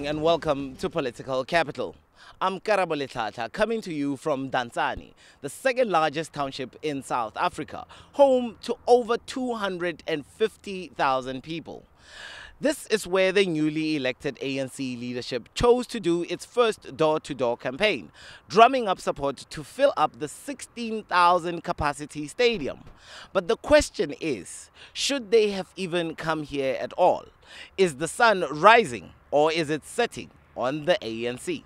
morning and welcome to Political Capital. I'm Karabole Tata, coming to you from Dantsane, the second largest township in South Africa, home to over 250,000 people. This is where the newly elected ANC leadership chose to do its first door-to-door campaign, drumming up support to fill up the 16,000 capacity stadium. But the question is, should they have even come here at all? Is the sun rising or is it setting on the ANC?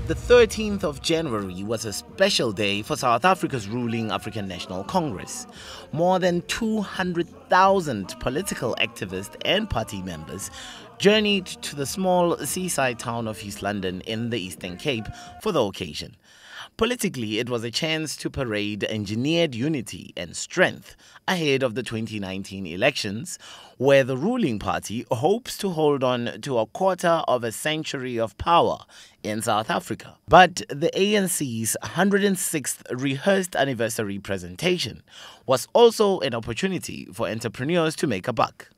The 13th of January was a special day for South Africa's ruling African National Congress. More than 200,000 political activists and party members journeyed to the small seaside town of East London in the Eastern Cape for the occasion. Politically, it was a chance to parade engineered unity and strength ahead of the 2019 elections, where the ruling party hopes to hold on to a quarter of a century of power in South Africa. But the ANC's 106th rehearsed anniversary presentation was also an opportunity for entrepreneurs to make a buck.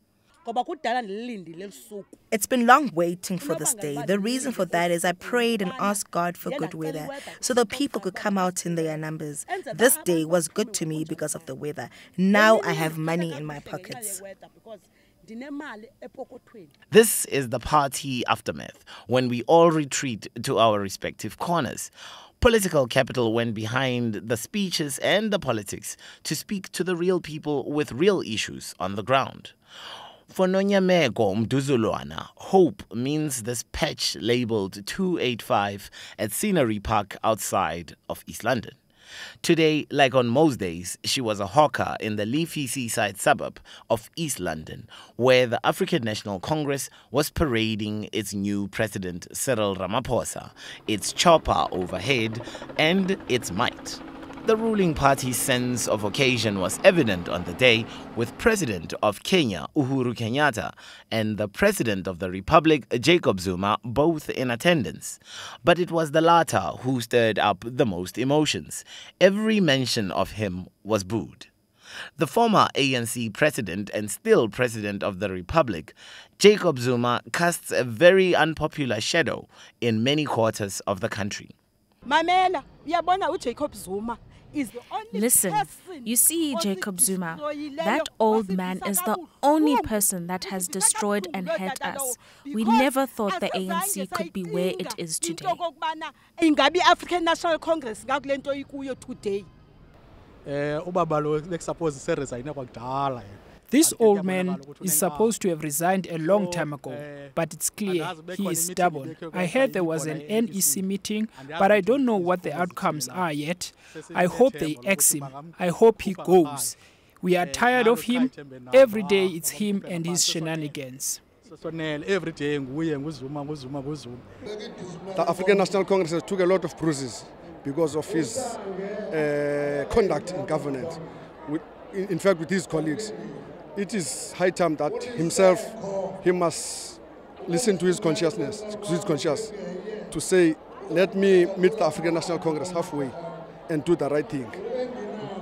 It's been long waiting for this day. The reason for that is I prayed and asked God for good weather so the people could come out in their numbers. This day was good to me because of the weather. Now I have money in my pockets. This is the party aftermath, when we all retreat to our respective corners. Political Capital went behind the speeches and the politics to speak to the real people with real issues on the ground. For NONYAMEKO, MDUZULWANA, hope means this patch labelled 285 at Scenery Park outside of East London. Today, like on most days, she was a hawker in the leafy seaside suburb of East London, where the African National Congress was parading its new president, Cyril Ramaphosa, its chopper overhead, and its might. The ruling party's sense of occasion was evident on the day, with President of Kenya, Uhuru Kenyatta, and the President of the Republic, Jacob Zuma, both in attendance. But it was the latter who stirred up the most emotions. Every mention of him was booed. The former ANC President and still President of the Republic, Jacob Zuma, casts a very unpopular shadow in many quarters of the country. Listen, you see, Jacob Zuma, that old man is the only person that has destroyed and hurt us. We never thought the ANC could be where it is today. African National Congress today. This old man is supposed to have resigned a long time ago, but it's clear he is stubborn. I heard there was an NEC meeting, but I don't know what the outcomes are yet. I hope they axe him. I hope he goes. We are tired of him. Every day it's him and his shenanigans. The African National Congress took a lot of bruises because of his conduct in governance, in fact with his colleagues. It is high time that he must listen to his consciousness, to say, let me meet the African National Congress halfway and do the right thing,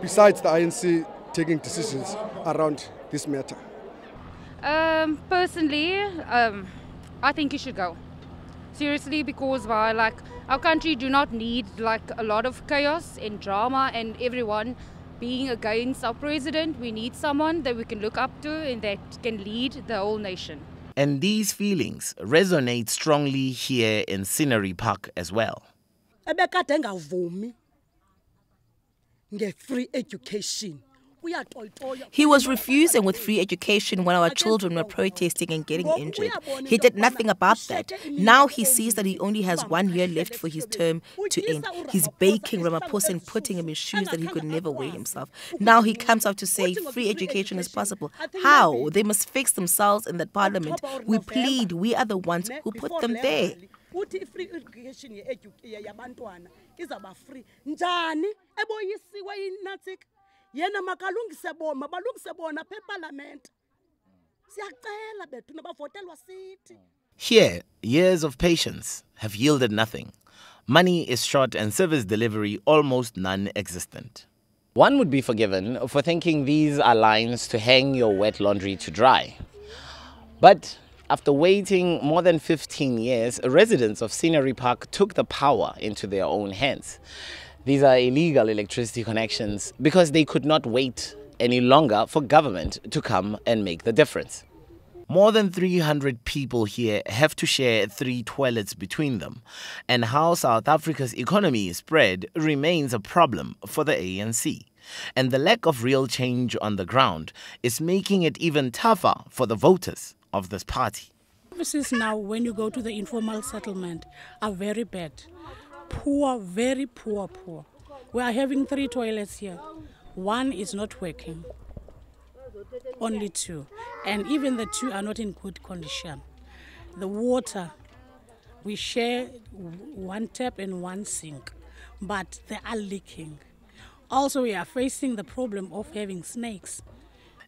besides the ANC taking decisions around this matter. Personally, I think he should go. Seriously, because our country do not need a lot of chaos and drama and everyone being against our president. We need someone that we can look up to and that can lead the whole nation. And these feelings resonate strongly here in Scenery Park as well. Free education. He was refusing with free education when our children were protesting and getting injured. He did nothing about that. Now he sees that he only has 1 year left for his term to end. He's baking Ramaphosa and putting him in shoes that he could never wear himself. Now he comes out to say free education is possible. How? They must fix themselves in that parliament. We plead, we are the ones who put them there. Free education free. Njani eboyisiwe inatsik. Yena makalungise bona parliament. Siyacela bethu nabavotelwa sithi. Here, years of patience have yielded nothing. Money is short and service delivery almost non-existent. One would be forgiven for thinking these are lines to hang your wet laundry to dry. But After waiting more than 15 years, residents of Scenery Park took the power into their own hands. These are illegal electricity connections because they could not wait any longer for government to come and make the difference. More than 300 people here have to share 3 toilets between them, and how South Africa's economy is spread remains a problem for the ANC. And the lack of real change on the ground is making it even tougher for the voters of this party. Services now, when you go to the informal settlement, are very bad. Poor, very poor. We are having 3 toilets here. 1 is not working. Only 2. And even the 2 are not in good condition. The water, we share 1 tap and 1 sink, but they are leaking. Also, we are facing the problem of having snakes.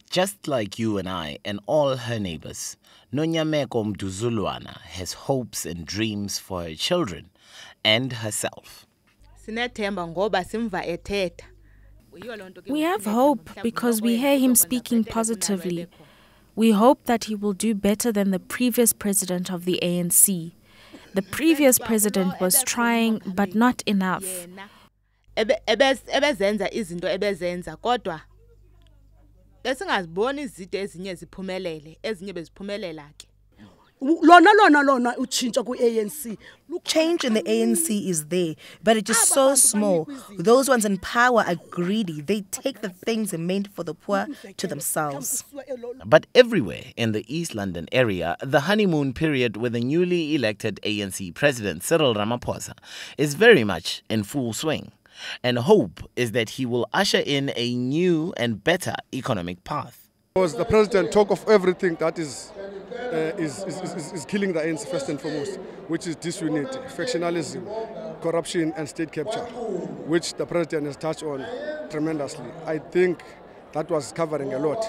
Just like you and I and all her neighbors, NONYAMEKO MDUZULWANA has hopes and dreams for her children and herself. We have hope because we hear him speaking positively. We hope that he will do better than the previous president of the ANC. The previous president was trying, but not enough. Change in the ANC is there, but it is so small. Those ones in power are greedy. They take the things meant for the poor to themselves. But everywhere in the East London area, the honeymoon period with the newly elected ANC President Cyril Ramaphosa is very much in full swing. And hope is that he will usher in a new and better economic path. Because the president talk of everything that is killing the ANC first and foremost, which is disunity, factionalism, corruption and state capture, which the president has touched on tremendously. I think that was covering a lot.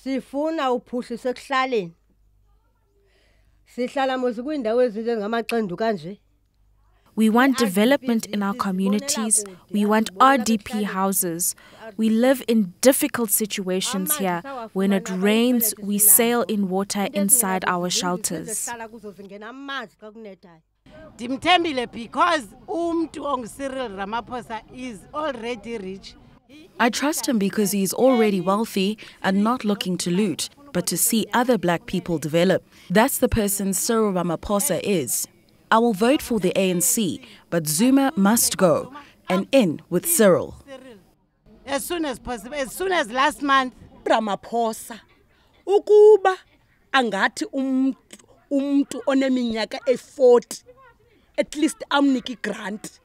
Sifuna uphuhlisa ekuhlaleni. Sihlala mose kwindawo ezinje ngamaqendu kanje. We want development in our communities. We want RDP houses. We live in difficult situations here. When it rains, we sail in water inside our shelters. Dimthembile because Cyril Ramaphosa is already rich. I trust him because he is already wealthy and not looking to loot, but to see other black people develop. That's the person Cyril Ramaphosa is. I will vote for the ANC, but Zuma must go, and in with Cyril. As soon as possible, as soon as last month. Ramaphosa, ukuba angati umntu oneminyaka e-40, at least amniki grant.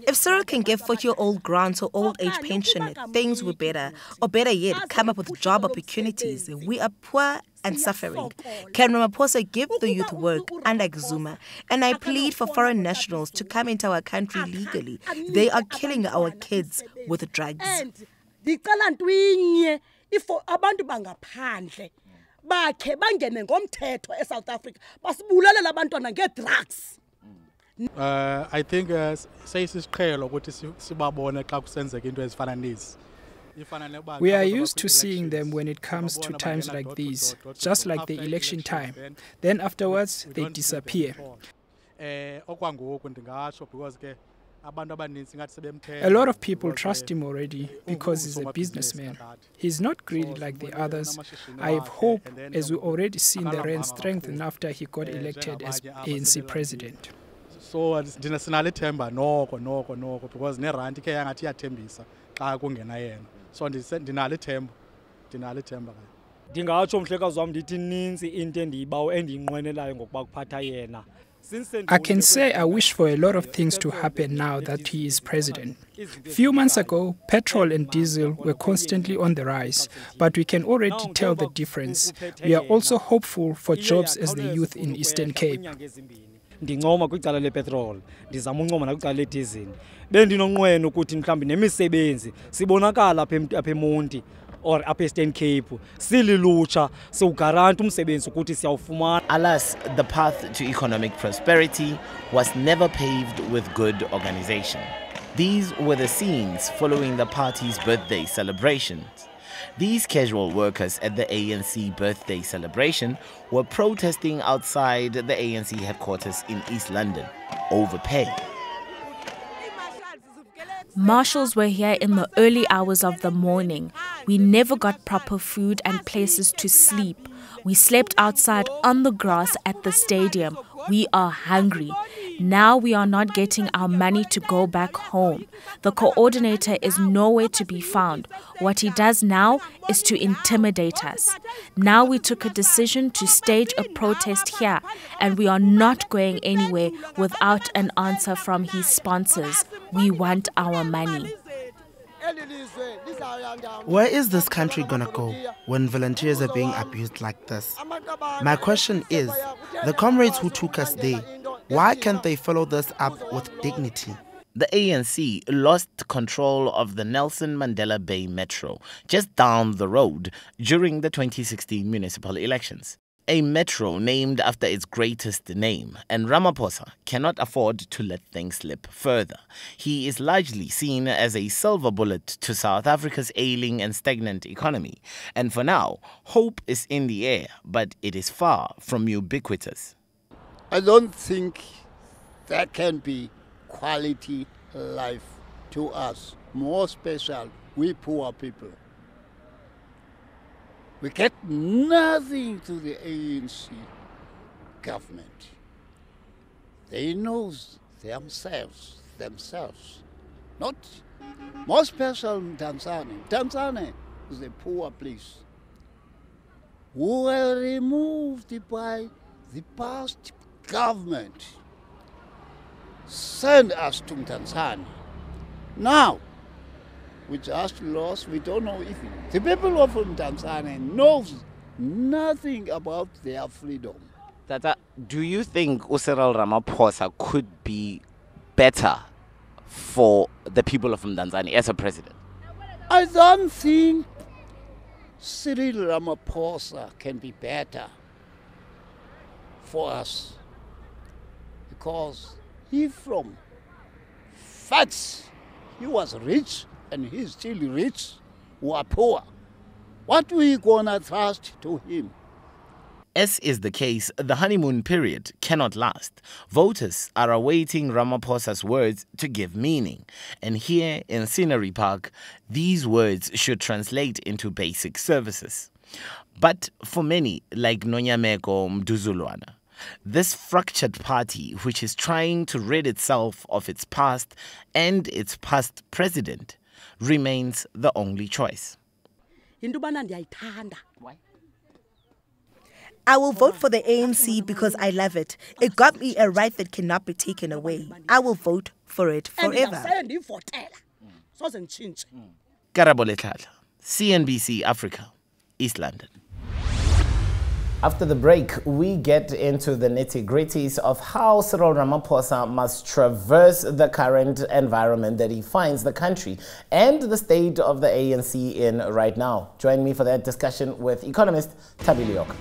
If Cyril can give 40-year-old grants or old age pension, things would be better. Or better yet, come up with job opportunities. We are poor and suffering. Can Ramaphosa give the youth work, unlike Zuma? And I plead for foreign nationals to come into our country legally. They are killing our kids with drugs. Ndicela ntwinye ifo abantu bangaphandle bakhe bangene ngomthetho eSouth Africa basibulalela abantwana nge-drugs. I think seyisiqhelo ukuthi sibabone xa kusenzeka into ezifana nezi. We are used to seeing them when it comes to times like these, just like the election time. Then afterwards, they disappear. A lot of people trust him already because he's a businessman. He's not greedy like the others. I have hope, as we've already seen the rand strengthen after he got elected as ANC president. So sinalo ithemba noko because nerand ke yangathi iyathembisa xa kungena yena. So ndinalo ithemba ndingatsho mhlekazi wam ndithi ninzi into endiyibawo endiyinqwenelayo ngokuba kuphatha yena. I can say I wish for a lot of things to happen now that he is president. Few months ago, petrol and diesel were constantly on the rise, but we can already tell the difference. We are also hopeful for jobs as the youth in Eastern Cape. Ndincoma kwicala lepetrol, ndizama uncoma nakwicala ledizili. Bendinonqweno ukuthi mhlawumbi nemisebenzi sibonakala apha eMonti or apha eStern Cape sililutsha siwugaranta umsebenzi ukuthi siyawufumana. Alas, the path to economic prosperity was never paved with good organization. These were the scenes following the party's birthday celebrations. These casual workers at the ANC birthday celebration were protesting outside the ANC headquarters in East London over pay. Marshals were here in the early hours of the morning. We never got proper food and places to sleep. We slept outside on the grass at the stadium. We are hungry. Now we are not getting our money to go back home. The coordinator is nowhere to be found. What he does now is to intimidate us. Now we took a decision to stage a protest here, and we are not going anywhere without an answer from his sponsors. We want our money. Where is this country gonna go when volunteers are being abused like this? My question is, the comrades who took us there, why can't they follow this up with dignity? The ANC lost control of the Nelson Mandela Bay Metro just down the road during the 2016 municipal elections. A metro named after its greatest name, and Ramaphosa cannot afford to let things slip further. He is largely seen as a silver bullet to South Africa's ailing and stagnant economy. And for now, hope is in the air, but it is far from ubiquitous. I don't think there can be quality life to us, more special, we poor people. We get nothing to the ANC government. They know themselves. Not more special in Tanzania. Tanzania is a poor place. We were removed by the past government. Send us to Tanzania. Now, we just lost, we don't know if the people of Tanzania knows nothing about their freedom. Tata, do you think Cyril Ramaphosa could be better for the people of Tanzania as a president? I don't think Cyril Ramaphosa can be better for us because he from facts, he was rich and he's still rich, who are poor. What we gonna trust to him? As is the case, the honeymoon period cannot last. Voters are awaiting Ramaphosa's words to give meaning. And here in Scenery Park, these words should translate into basic services. But for many, like NONYAMEKO MDUZULWANA, this fractured party, which is trying to rid itself of its past and its past president, remains the only choice. I will vote for the ANC because I love it. It got me a right that cannot be taken away. I will vote for it forever. Karabo Letlala, CNBC Africa, East London. After the break, we get into the nitty-gritties of how Cyril Ramaphosa must traverse the current environment that he finds the country and the state of the ANC in right now. Join me for that discussion with economist Thabi Leoka.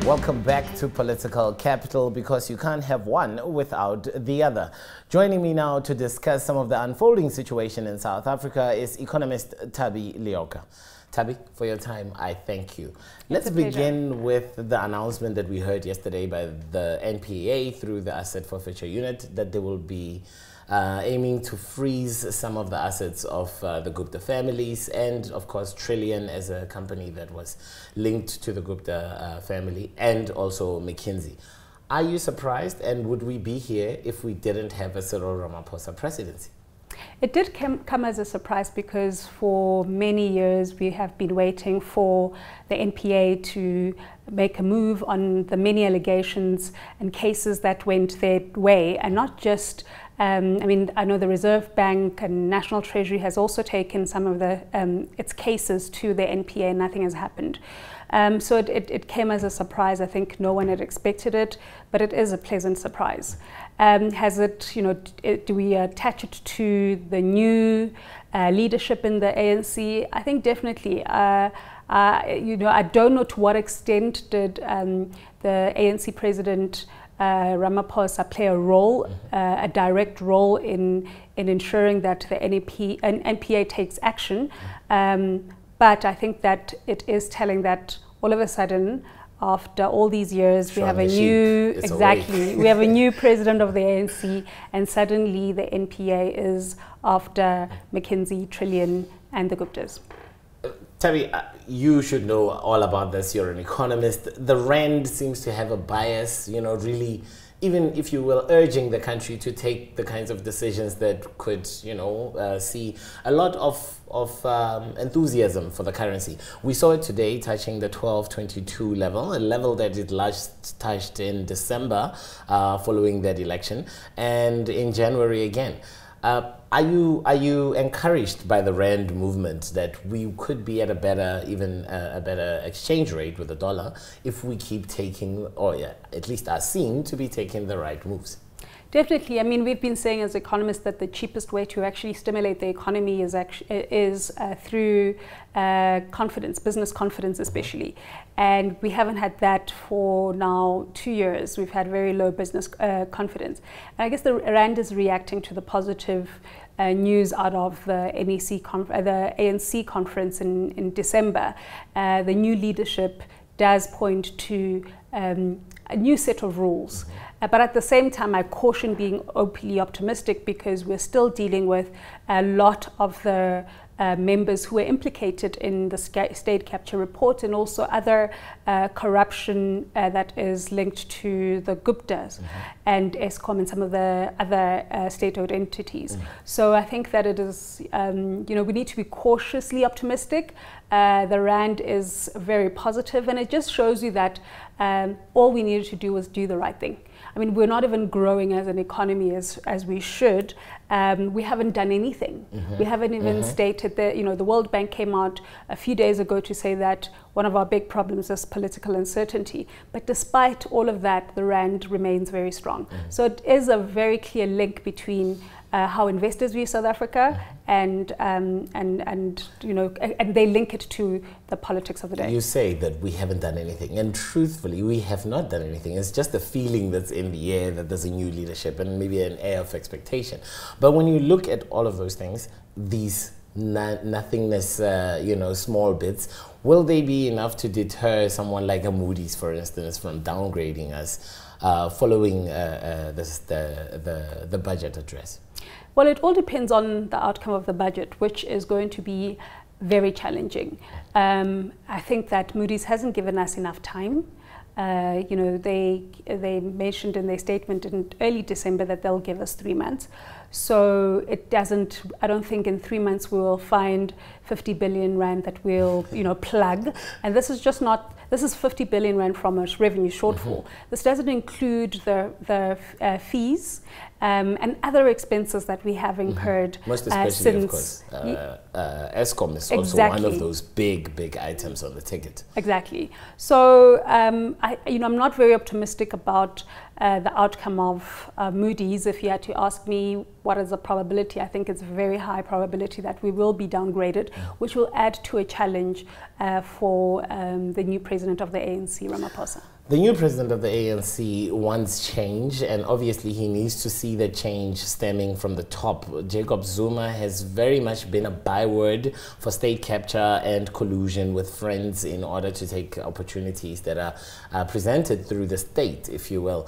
Welcome back to Political Capital, because you can't have one without the other. Joining me now to discuss some of the unfolding situation in South Africa is economist Thabi Leoka. Thabi, for your time, I thank you. Let's begin with the announcement that we heard yesterday by the NPA through the Asset Forfeiture Unit that they will be aiming to freeze some of the assets of the Gupta families and, of course, Trillion as a company that was linked to the Gupta family, and also McKinsey. Are you surprised, and would we be here if we didn't have a Cyril Ramaphosa presidency? It did come as a surprise because for many years we have been waiting for the NPA to make a move on the many allegations and cases that went their way, and not just I mean, I know the Reserve Bank and National Treasury has also taken some of its cases to the NPA, and nothing has happened. So it came as a surprise. I think no one had expected it, but it is a pleasant surprise. Has it, do we attach it to the new leadership in the ANC? I think definitely. I don't know to what extent did the ANC President Ramaphosa play a role, a direct role in ensuring that the NPA takes action. But I think that it is telling that all of a sudden, after all these years, we have a new, we have a new president of the ANC, and suddenly the NPA is after McKinsey, Trillion, and the Guptas. Thabi, you should know all about this. You're an economist. The Rand seems to have a bias, really, even if you will, urging the country to take the kinds of decisions that could, see a lot of enthusiasm for the currency. We saw it today touching the 12.22 level, a level that it last touched in December following that election, and in January again. Are you encouraged by the Rand movement that we could be at a better, even a better exchange rate with the dollar if we keep taking, or at least are seen to be taking the right moves? Definitely. I mean, we've been saying as economists that the cheapest way to actually stimulate the economy is through confidence, business confidence especially. And we haven't had that for now 2 years. We've had very low business confidence. And I guess the Rand is reacting to the positive news out of the the ANC conference in December. The new leadership does point to a new set of rules. But at the same time, I caution being openly optimistic, because we're still dealing with a lot of the members who were implicated in the state capture report, and also other corruption that is linked to the Guptas and Eskom and some of the other state-owned entities. So I think that it is, we need to be cautiously optimistic. The Rand is very positive, and it just shows you that all we needed to do was do the right thing. I mean, we're not even growing as an economy as we should. We haven't done anything. We haven't even stated that, the World Bank came out a few days ago to say that one of our big problems is political uncertainty. But despite all of that, the Rand remains very strong. So it is a very clear link between how investors view South Africa and they link it to the politics of the day. You say that we haven't done anything, and truthfully, we have not done anything. It's just a feeling that's in the air that there's a new leadership and maybe an air of expectation. But when you look at all of those things, these nothingness, small bits, will they be enough to deter someone like a Moody's, for instance, from downgrading us following the budget address? Well, it all depends on the outcome of the budget, which is going to be very challenging. I think that Moody's hasn't given us enough time. They mentioned in their statement in early December that they'll give us 3 months. So it doesn't, I don't think in 3 months we will find 50 billion rand that we'll, plug. And this is just not, this is 50 billion rand from a revenue shortfall. This doesn't include the fees and other expenses that we have incurred. Most especially, of course, Eskom is also one of those big items on the ticket. Exactly. So, I'm not very optimistic about the outcome of Moody's. If you had to ask me what is the probability, I think it's a very high probability that we will be downgraded, which will add to a challenge for the new president of the ANC, Ramaphosa. The new president of the ANC wants change, and obviously he needs to see the change stemming from the top. Jacob Zuma has very much been a byword for state capture and collusion with friends in order to take opportunities that are presented through the state, if you will.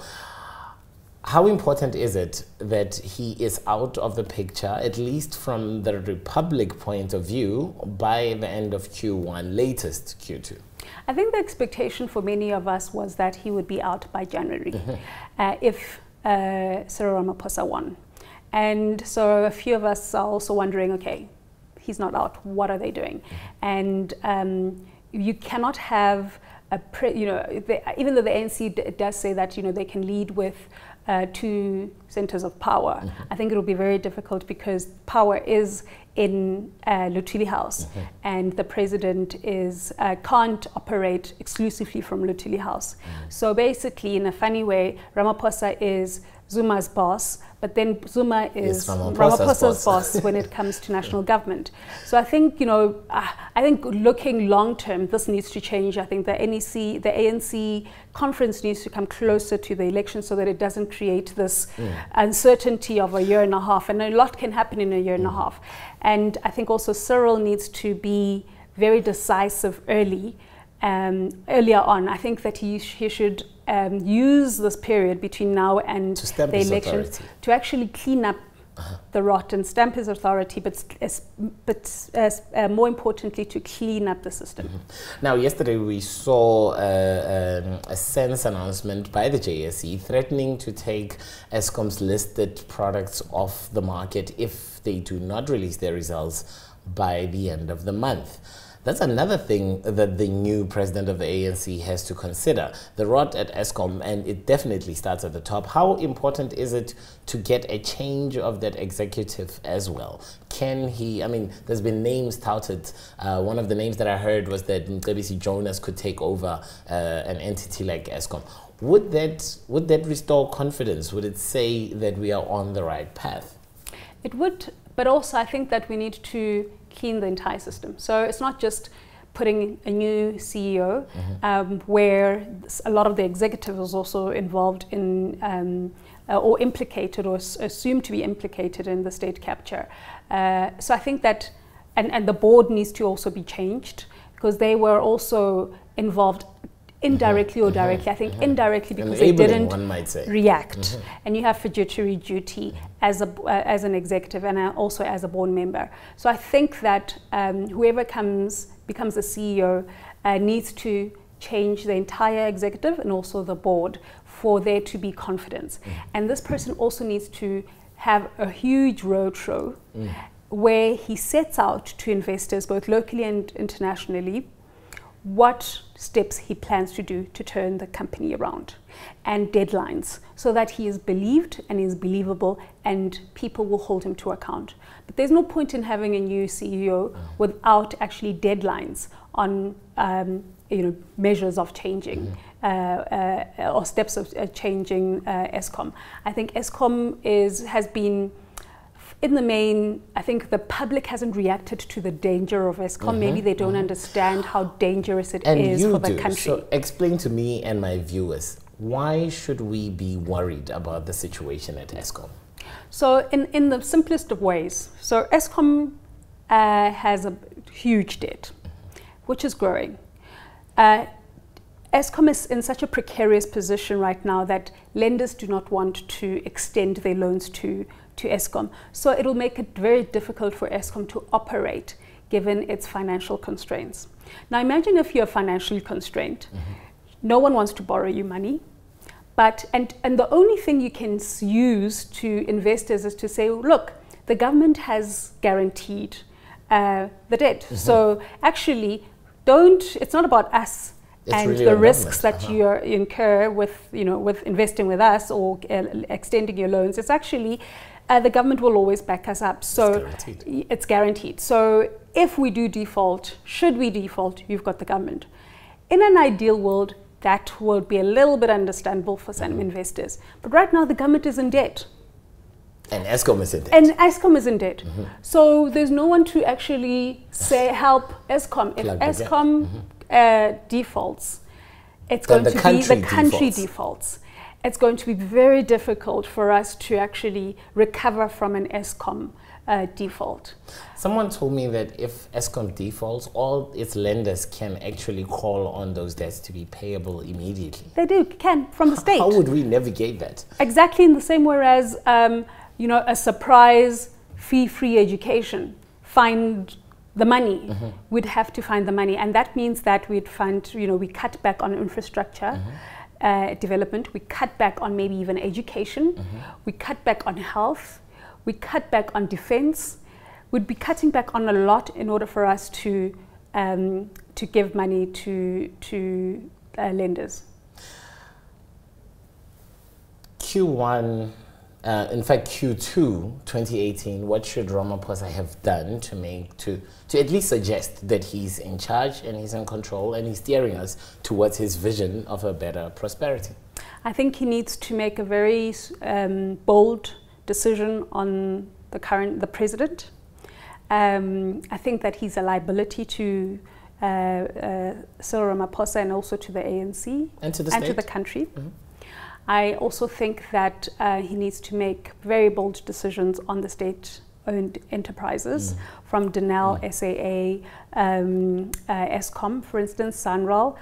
How important is it that he is out of the picture, at least from the Republic point of view, by the end of Q1, latest Q2? I think the expectation for many of us was that he would be out by January if Cyril Ramaphosa won. And so a few of us are also wondering, okay, he's not out, what are they doing? And you cannot have even though the ANC does say that they can lead with two centers of power. I think it will be very difficult because power is in Luthuli House, and the president is can't operate exclusively from Luthuli House. So basically, in a funny way, Ramaphosa is Zuma's boss, but then Zuma is Ramaphosa's boss when it comes to national government. So I think, you know, I think looking long term, this needs to change. I think the ANC conference needs to come closer to the election so that it doesn't create this uncertainty of a year and a half. And a lot can happen in a year and a half. And I think also Cyril needs to be very decisive earlier on. I think that he should use this period between now and the elections to actually clean up the rot and stamp his authority, but more importantly, to clean up the system. Now, yesterday we saw a sense announcement by the JSE threatening to take Eskom's listed products off the market if they do not release their results by the end of the month. That's another thing that the new president of the ANC has to consider. The rot at Eskom, and it definitely starts at the top. How important is it to get a change of that executive as well? Can he, I mean, there's been names touted. One of the names that I heard was that Mcebisi Jonas could take over an entity like Eskom. Would that restore confidence? Would it say that we are on the right path? It would, but also I think that we need to clean the entire system. So it's not just putting a new CEO, where a lot of the executive is also involved in or implicated or assumed to be implicated in the state capture. So I think that, and the board needs to also be changed because they were also involved indirectly or directly. I think indirectly because they didn't react. And you have fiduciary duty as an executive and also as a board member. So I think that whoever becomes the CEO needs to change the entire executive and also the board for there to be confidence. And this person also needs to have a huge roadshow where he sets out to investors both locally and internationally what steps he plans to do to turn the company around and deadlines so that he is believed and is believable and people will hold him to account. But there's no point in having a new CEO without actually deadlines on measures of changing or steps of changing Eskom. I think Eskom has been, in the main, I think the public hasn't reacted to the danger of Eskom. Maybe they don't understand how dangerous it is for the country. So explain to me and my viewers, why should we be worried about the situation at Eskom? So in the simplest of ways, so Eskom has a huge debt, which is growing. Eskom is in such a precarious position right now that lenders do not want to extend their loans to Eskom. So it will make it very difficult for Eskom to operate given its financial constraints. Now imagine if you're financially constrained, no one wants to borrow you money, and the only thing you can use to investors is to say, look, the government has guaranteed the debt. So actually, it's not about us and really the risks that you incur with investing with us or extending your loans. It's actually the government will always back us up. So it's guaranteed. So if we do default, should we default, you've got the government. In an ideal world, that would be a little bit understandable for some investors. But right now, the government is in debt. And Eskom is in debt. And Eskom is in debt. So there's no one to actually say, help Eskom. If Eskom defaults, it's going to be the country defaults. It's going to be very difficult for us to actually recover from an Eskom default. Someone told me that if Eskom defaults, all its lenders can actually call on those debts to be payable immediately. They can, from the state. How would we navigate that? Exactly in the same way as, a surprise fee-free education. Find the money. We'd have to find the money. And that means that we cut back on infrastructure development. We cut back on maybe even education. We cut back on health. We cut back on defense. We'd be cutting back on a lot in order for us to give money to lenders. Q1, in fact Q2 2018, what should Ramaphosa have done to at least suggest that he's in charge and he's in control and he's steering us towards his vision of a better prosperity? I think he needs to make a very bold decision on the president. I think that he's a liability to Cyril Ramaphosa and also to the ANC and to the country. Mm-hmm. I also think that he needs to make very bold decisions on the state-owned enterprises, from Denel, SAA, Eskom, for instance, Sanral.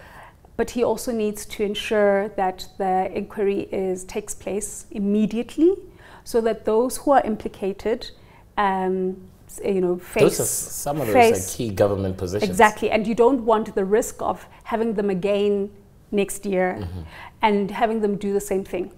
But he also needs to ensure that the inquiry takes place immediately, so that those who are implicated, face. Some of those are key government positions. Exactly, and you don't want the risk of having them again next year and having them do the same thing.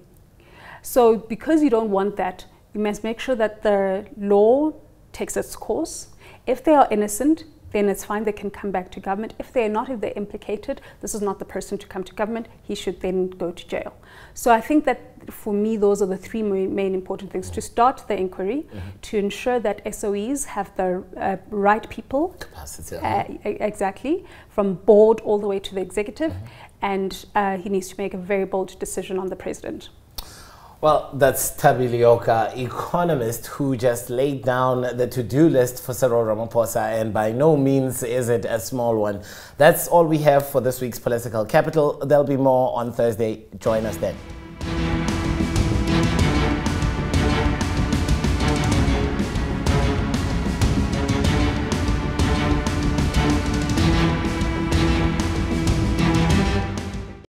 So because you don't want that, you must make sure that the law takes its course. If they are innocent, then it's fine, they can come back to government. If they're not, if they're implicated, this is not the person to come to government, he should then go to jail. So I think that for me, those are the three main important things: to start the inquiry, to ensure that SOEs have the right people, capacity, exactly, from board all the way to the executive, and he needs to make a very bold decision on the president. Well, that's Thabi Leoka, economist, who just laid down the to-do list for Cyril Ramaphosa, and by no means is it a small one. That's all we have for this week's Political Capital. There'll be more on Thursday. Join us then.